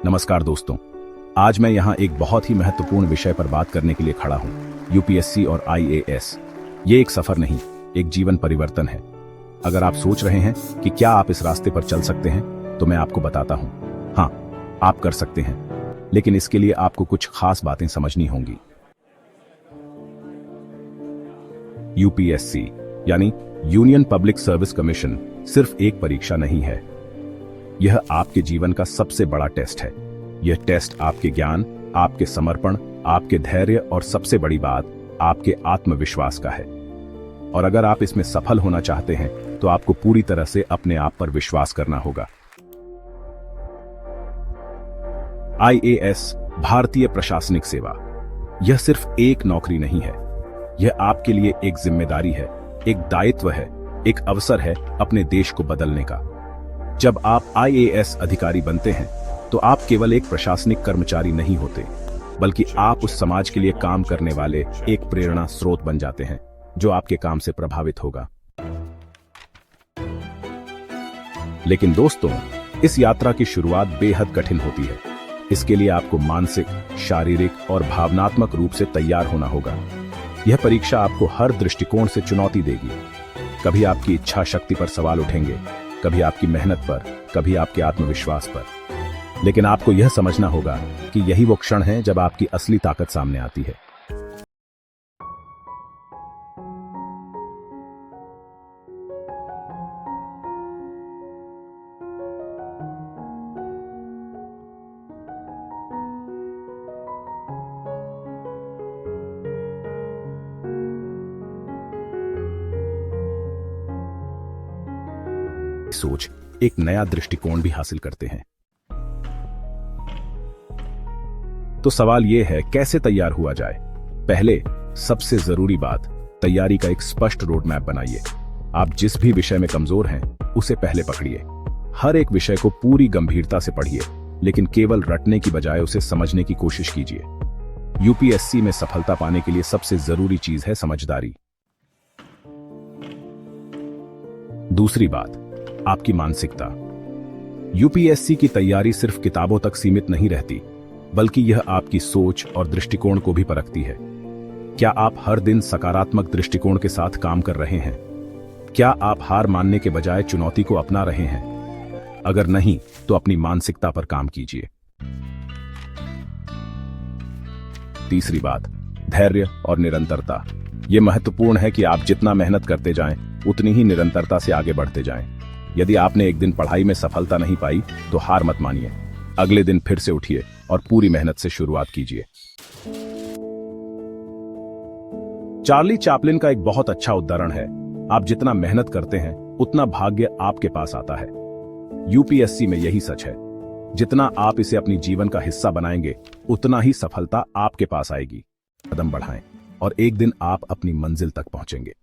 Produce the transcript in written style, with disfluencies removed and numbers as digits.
नमस्कार दोस्तों, आज मैं यहाँ एक बहुत ही महत्वपूर्ण विषय पर बात करने के लिए खड़ा हूँ। यूपीएससी और आईएएस। ये एक सफर नहीं, एक जीवन परिवर्तन है। अगर आप सोच रहे हैं कि क्या आप इस रास्ते पर चल सकते हैं, तो मैं आपको बताता हूँ, हाँ, आप कर सकते हैं। लेकिन इसके लिए आपको कुछ खास बातें समझनी होंगी। यूपीएससी यानी यूनियन पब्लिक सर्विस कमीशन सिर्फ एक परीक्षा नहीं है। यह आपके जीवन का सबसे बड़ा टेस्ट है। यह टेस्ट आपके ज्ञान, आपके समर्पण, आपके धैर्य और सबसे बड़ी बात, आपके आत्मविश्वास का है। और अगर आप इसमें सफल होना चाहते हैं, तो आपको पूरी तरह से अपने आप पर विश्वास करना होगा। आईएएस, भारतीय प्रशासनिक सेवा, यह सिर्फ एक नौकरी नहीं है। यह आपके लिए एक जिम्मेदारी है, एक दायित्व है, एक अवसर है अपने देश को बदलने का। जब आप आईएएस अधिकारी बनते हैं, तो आप केवल एक प्रशासनिक कर्मचारी नहीं होते, बल्कि आप उस समाज के लिए काम करने वाले एक प्रेरणा स्रोत बन जाते हैं, जो आपके काम से प्रभावित होगा। लेकिन दोस्तों, इस यात्रा की शुरुआत बेहद कठिन होती है। इसके लिए आपको मानसिक, शारीरिक और भावनात्मक रूप से तैयार होना होगा। यह परीक्षा आपको हर दृष्टिकोण से चुनौती देगी। कभी आपकी इच्छा शक्ति पर सवाल उठेंगे, कभी आपकी मेहनत पर, कभी आपके आत्मविश्वास पर। लेकिन आपको यह समझना होगा कि यही वो क्षण है जब आपकी असली ताकत सामने आती है। सोच, एक नया दृष्टिकोण भी हासिल करते हैं। तो सवाल यह है, कैसे तैयार हुआ जाए? पहले सबसे जरूरी बात, तैयारी का एक स्पष्ट रोड मैप बनाइए। आप जिस भी विषय में कमजोर हैं, उसे पहले पकड़िए। हर एक विषय को पूरी गंभीरता से पढ़िए, लेकिन केवल रटने की बजाय उसे समझने की कोशिश कीजिए। यूपीएससी में सफलता पाने के लिए सबसे जरूरी चीज है समझदारी। दूसरी बात, आपकी मानसिकता। यूपीएससी की तैयारी सिर्फ किताबों तक सीमित नहीं रहती, बल्कि यह आपकी सोच और दृष्टिकोण को भी परखती है। क्या आप हर दिन सकारात्मक दृष्टिकोण के साथ काम कर रहे हैं? क्या आप हार मानने के बजाय चुनौती को अपना रहे हैं? अगर नहीं, तो अपनी मानसिकता पर काम कीजिए। तीसरी बात, धैर्य और निरंतरता। यह महत्वपूर्ण है कि आप जितना मेहनत करते जाएं, उतनी ही निरंतरता से आगे बढ़ते जाएं। यदि आपने एक दिन पढ़ाई में सफलता नहीं पाई, तो हार मत मानिए। अगले दिन फिर से उठिए और पूरी मेहनत से शुरुआत कीजिए। चार्ली चैपलिन का एक बहुत अच्छा उदाहरण है, आप जितना मेहनत करते हैं, उतना भाग्य आपके पास आता है। यूपीएससी में यही सच है। जितना आप इसे अपनी जीवन का हिस्सा बनाएंगे, उतना ही सफलता आपके पास आएगी। कदम बढ़ाएं और एक दिन आप अपनी मंजिल तक पहुंचेंगे।